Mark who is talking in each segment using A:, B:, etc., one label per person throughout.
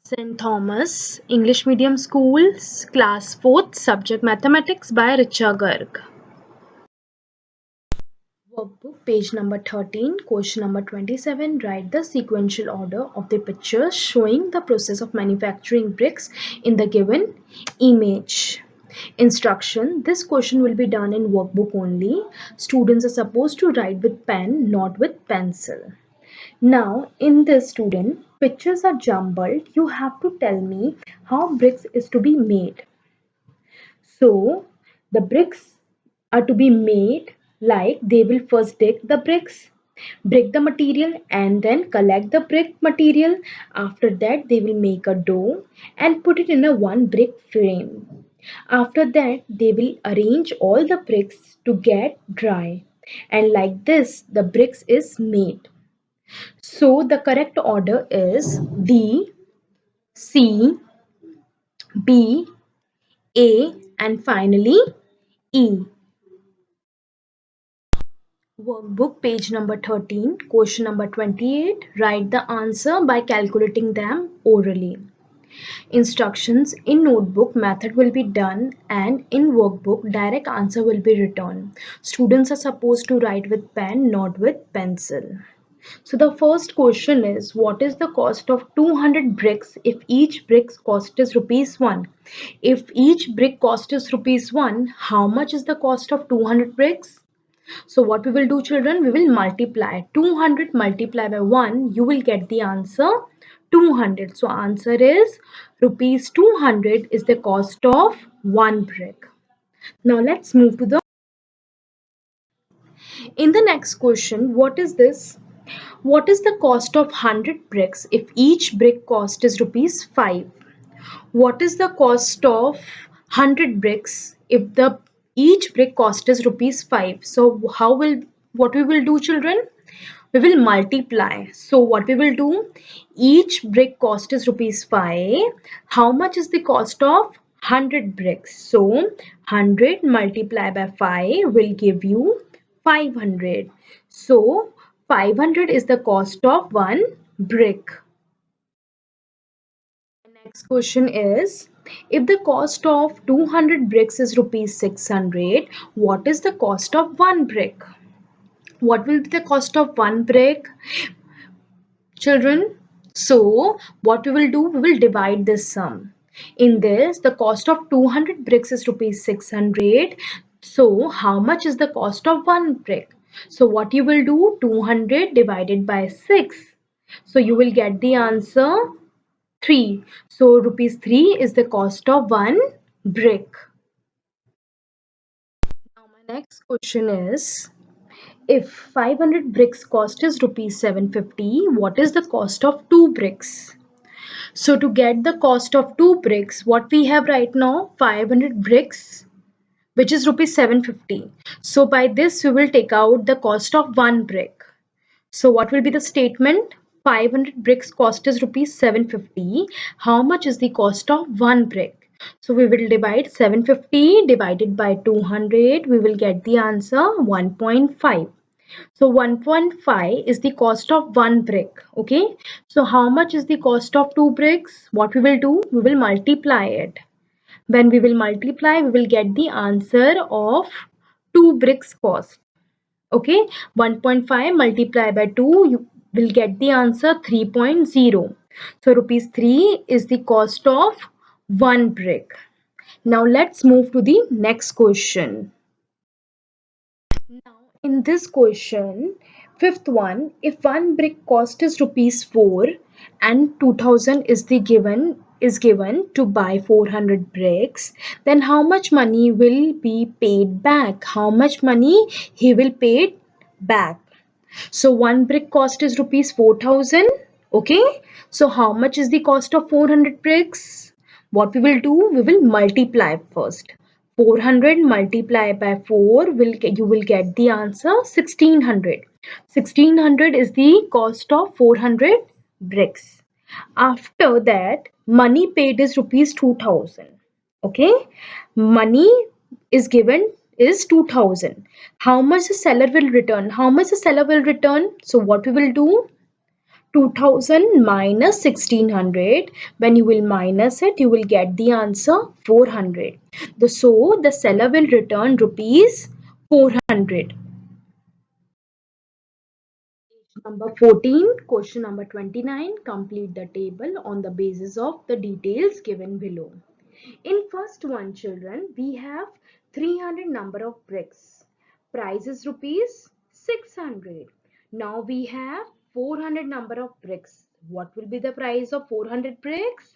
A: St. Thomas English Medium Schools, Class 4th, Subject Mathematics by Richa Garg. Workbook, page number 13, question number 27. Write the sequential order of the pictures showing the process of manufacturing bricks in the given image. Instruction: this question will be done in workbook only. Students are supposed to write with pen, not with pencil. Now, in this, student, pictures are jumbled. You have to tell me how bricks is to be made. So, the bricks are to be made like they will first dig the bricks, break the material, and then collect the brick material. After that, they will make a dough and put it in a one brick frame. After that, they will arrange all the bricks to get dry. And like this, the bricks is made. So the correct order is D, C, B, A, and finally E. Workbook, page number 13, question number 28. Write the answer by calculating them orally. Instructions: in notebook method will be done and in workbook direct answer will be written. Students are supposed to write with pen, not with pencil. So the first question is, what is the cost of 200 bricks if each brick's cost is rupees 1? If each brick cost is rupees 1, how much is the cost of 200 bricks? So what we will do, children, we will multiply 200 multiply by 1, you will get the answer 200. So answer is rupees 200 is the cost of one brick. Now let's move to the in the next question. What is this? What is the cost of 100 bricks if each brick cost is rupees 5? What is the cost of 100 bricks if the each brick cost is rupees 5? So what we will do, children? We will multiply. So what we will do? Each brick cost is rupees 5. How much is the cost of 100 bricks? So 100 multiplied by 5 will give you 500. So 500 is the cost of one brick. Next question is, if the cost of 200 bricks is rupees 600, what is the cost of one brick? What will be the cost of one brick, children? So what we will do, we will divide this sum. In this, the cost of 200 bricks is rupees 600. So how much is the cost of one brick? So what you will do, 200 divided by 6. So you will get the answer 3. So rupees 3 is the cost of one brick. Now my next question is, if 500 bricks cost is rupees 750, what is the cost of 2 bricks? So to get the cost of 2 bricks, what we have right now, 500 bricks, which is rupees 750. So by this we will take out the cost of one brick. So what will be the statement? 500 bricks cost is rupees 750. How much is the cost of one brick? So we will divide 750 divided by 200. We will get the answer 1.5. So 1.5 is the cost of one brick. Okay. So how much is the cost of two bricks? What we will do? We will multiply it. When we will multiply, we will get the answer of two bricks cost. Okay, 1.5 multiplied by 2, you will get the answer 3.0. So rupees 3 is the cost of one brick. Now let's move to the next question. Now in this question, fifth one, if one brick cost is rupees 4 and 2000 is given to buy 400 bricks, then how much money will be paid back? How much money he will pay back? So one brick cost is rupees 4000. Okay. So how much is the cost of 400 bricks? What we will do? We will multiply first. 400 multiplied by 4 you will get the answer 1600. 1600 is the cost of 400 bricks. After that, money paid is rupees 2000. Okay. Money is given is 2000. How much the seller will return? How much the seller will return? So what we will do? 2000 minus 1600. When you will minus it, you will get the answer 400. So the seller will return rupees 400. Number 14, question number 29. Complete the table on the basis of the details given below. In first one, children, we have 300 number of bricks. Price is rupees 600. Now we have 400 number of bricks. What will be the price of 400 bricks?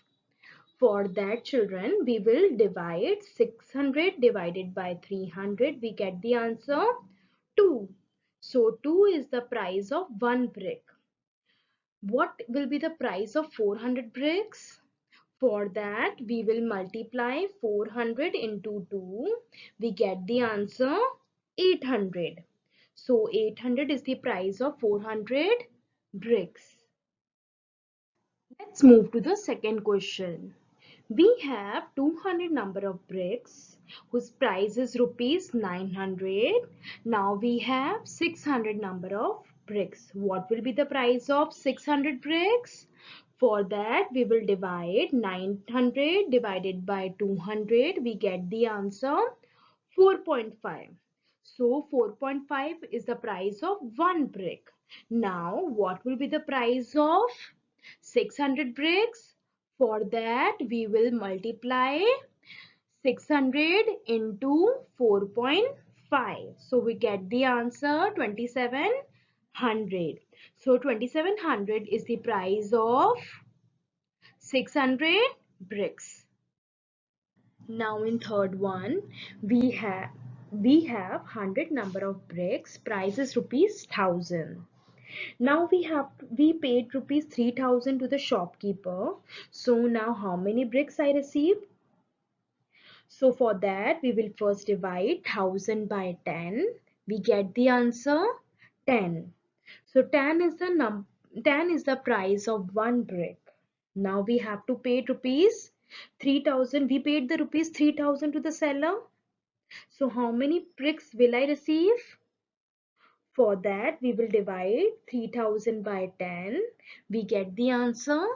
A: For that, children, we will divide 600 divided by 300. We get the answer 2. So 2 is the price of 1 brick. What will be the price of 400 bricks? For that, we will multiply 400 into 2. We get the answer 800. So 800 is the price of 400 bricks. Let's move to the second question. We have 200 number of bricks whose price is rupees 900. Now we have 600 number of bricks. What will be the price of 600 bricks? For that, we will divide 900 divided by 200. We get the answer 4.5. So 4.5 is the price of 1 brick. Now what will be the price of 600 bricks? For that, we will multiply 600 into 4.5. So we get the answer 2700. So 2700 is the price of 600 bricks. Now in third one, we have 100 number of bricks. Price is rupees 1000. Now we paid rupees 3000 to the shopkeeper. So now how many bricks I received? So for that, we will first divide 1000 by 10. We get the answer 10. So 10 is the price of 1 brick. Now we have to pay rupees 3000. We paid the rupees 3000 to the seller. So how many bricks will I receive? For that, we will divide 3000 by 10. We get the answer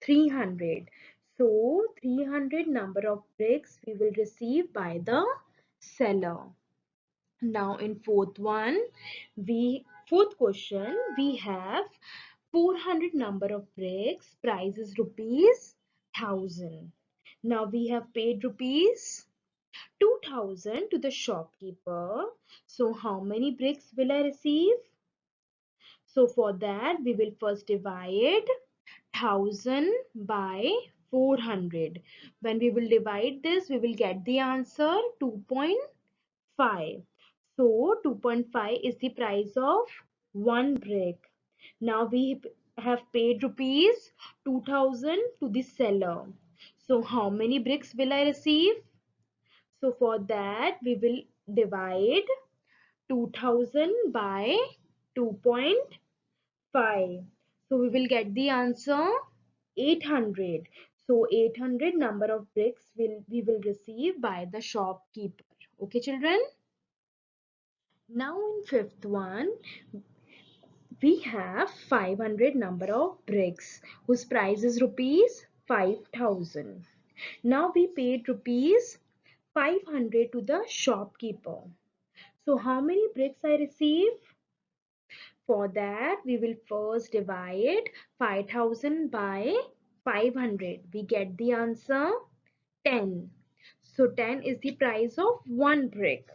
A: 300. So 300 number of bricks we will receive by the seller. Now in fourth question, we have 400 number of bricks. Price is rupees 1000. Now we have paid rupees 2000 to the shopkeeper. So how many bricks will I receive? So for that, we will first divide 1000 by 400. When we will divide this, we will get the answer 2.5. So 2.5 is the price of 1 brick. Now we have paid rupees 2000 to the seller. So how many bricks will I receive? So for that, we will divide 2000 by 2.5. So we will get the answer 800. So 800 number of bricks we will receive by the shopkeeper. Okay, children? Now in fifth one, we have 500 number of bricks whose price is rupees 5000. Now we paid rupees 500 to the shopkeeper. So how many bricks I receive? For that, we will first divide 5000 by 500. We get the answer 10. So 10 is the price of 1 brick.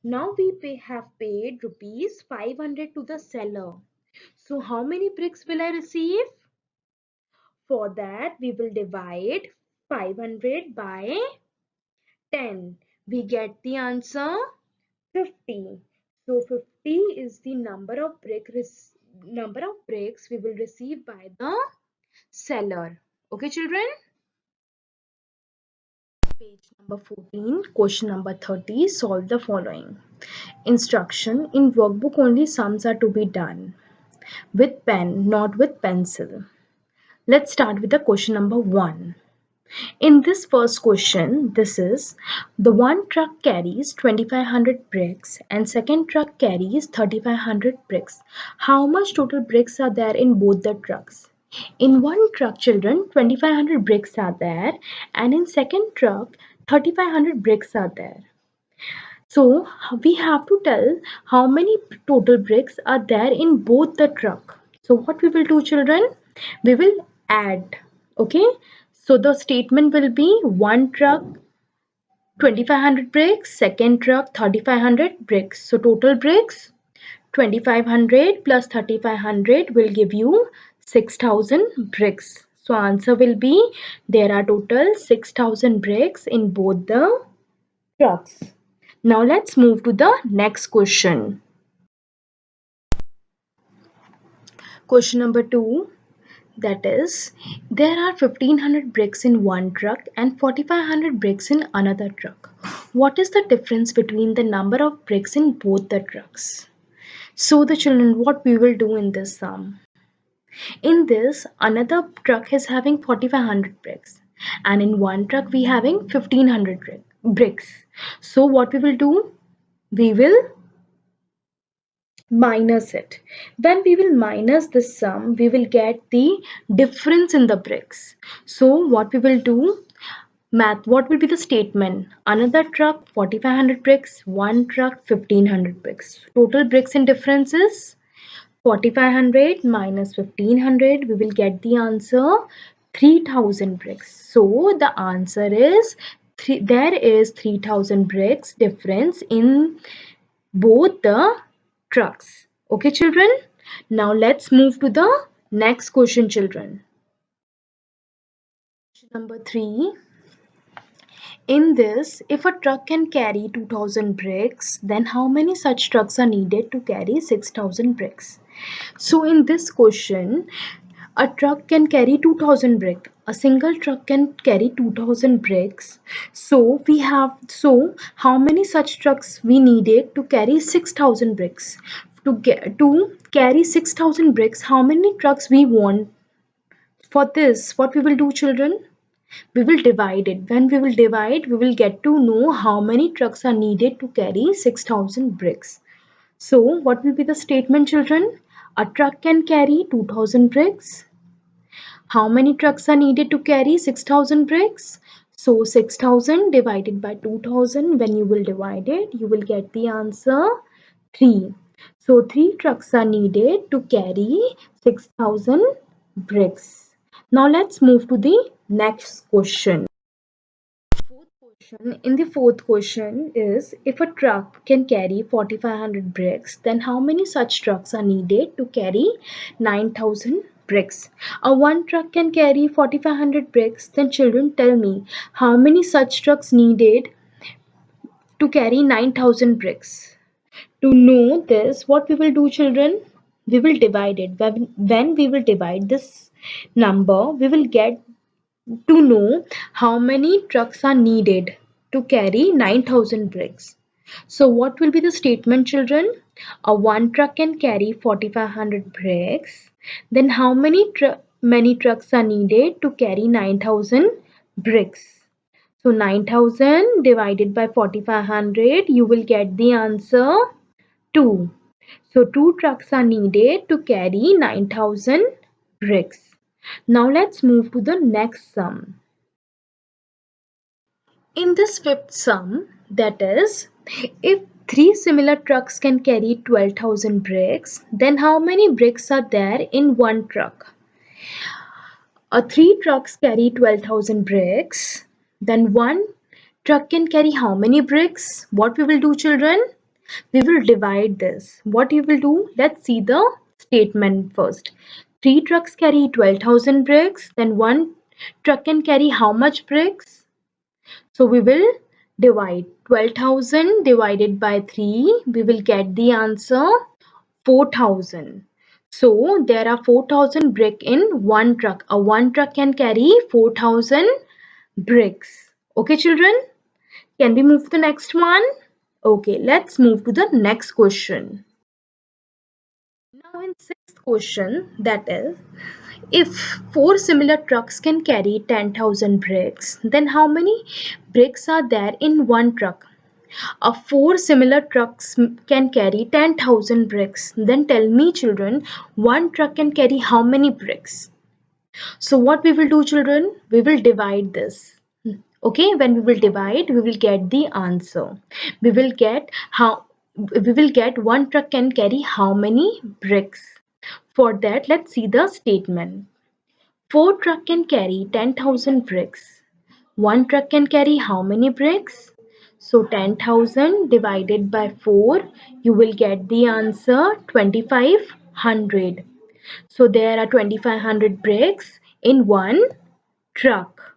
A: Now we have paid rupees 500 to the seller. So how many bricks will I receive? For that, we will divide 500 by 10. We get the answer 50. So 50 is the number of bricks we will receive by the seller. Okay, children? Page number 14, question number 30. Solve the following. Instruction: in workbook only sums are to be done with pen, not with pencil. Let's start with the question number 1. In this first question, this is the one truck carries 2500 bricks and second truck carries 3500 bricks. How much total bricks are there in both the trucks? In one truck, children, 2500 bricks are there, and in second truck, 3500 bricks are there. So we have to tell how many total bricks are there in both the truck. So what we will do, children? We will add. Okay. So the statement will be one truck 2500 bricks, second truck 3500 bricks. So total bricks 2500 plus 3500 will give you 6000 bricks. So answer will be there are total 6000 bricks in both the trucks. Now let's move to the next question. Question number 2, that is, there are 1500 bricks in one truck and 4500 bricks in another truck. What is the difference between the number of bricks in both the trucks? So the children, what we will do in this sum? In this, another truck is having 4500 bricks and in one truck we having 1500 bricks. So what we will do? We will minus it. When we will minus this sum, we will get the difference in the bricks. So what we will do? Math, what will be the statement? Another truck 4500 bricks, one truck 1500 bricks. Total bricks and difference is 4500 minus 1500. We will get the answer 3000 bricks. So the answer is there is 3000 bricks difference in both the trucks. Okay, children? Now let's move to the next question, children. Question number 3. In this, if a truck can carry 2000 bricks, then how many such trucks are needed to carry 6000 bricks? So in this question, a truck can carry 2000 bricks. A single truck can carry 2000 bricks. So how many such trucks we needed to carry 6000 bricks? To carry 6000 bricks, how many trucks we want? For this, what we will do, children? We will divide it. When we will divide, we will get to know how many trucks are needed to carry 6000 bricks. So what will be the statement, children? A truck can carry 2000 bricks. How many trucks are needed to carry 6000 bricks? So 6000 divided by 2000, when you will divide it, you will get the answer 3. So 3 trucks are needed to carry 6000 bricks. Now let's move to the next question. In the fourth question is, if a truck can carry 4500 bricks, then how many such trucks are needed to carry 9000 bricks? A one truck can carry 4500 bricks, then children tell me how many such trucks needed to carry 9000 bricks? To know this, what we will do, children? We will divide it. When we will divide this number, we will get to know how many trucks are needed to carry 9000 bricks. So what will be the statement, children? A one truck can carry 4500 bricks. Then how many trucks are needed to carry 9000 bricks? So 9000 divided by 4500, you will get the answer 2. So 2 trucks are needed to carry 9000 bricks. Now let's move to the next sum. In this fifth sum, that is, if 3 similar trucks can carry 12,000 bricks, then how many bricks are there in one truck? 3 trucks carry 12,000 bricks, then one truck can carry how many bricks? What we will do, children? We will divide this. What you will do? Let's see the statement first. 3 trucks carry 12,000 bricks, then one truck can carry how much bricks? So we will divide 12,000 divided by 3. We will get the answer 4,000. So there are 4,000 brick in one truck. A one truck can carry 4,000 bricks. Okay, children? Can we move to the next one? Okay, let's move to the next question. Now in sixth question, that is, If four similar trucks can carry 10,000 bricks, then how many bricks are there in one truck? Four similar trucks can carry 10,000 bricks. Then tell me, children, one truck can carry how many bricks? So what we will do, children? We will divide this. Okay, when we will divide, we will get the answer. We will get how we will get one truck can carry how many bricks. For that, let's see the statement. Four truck can carry 10,000 bricks. One truck can carry how many bricks? So 10,000 divided by 4, you will get the answer 2,500. So there are 2,500 bricks in one truck.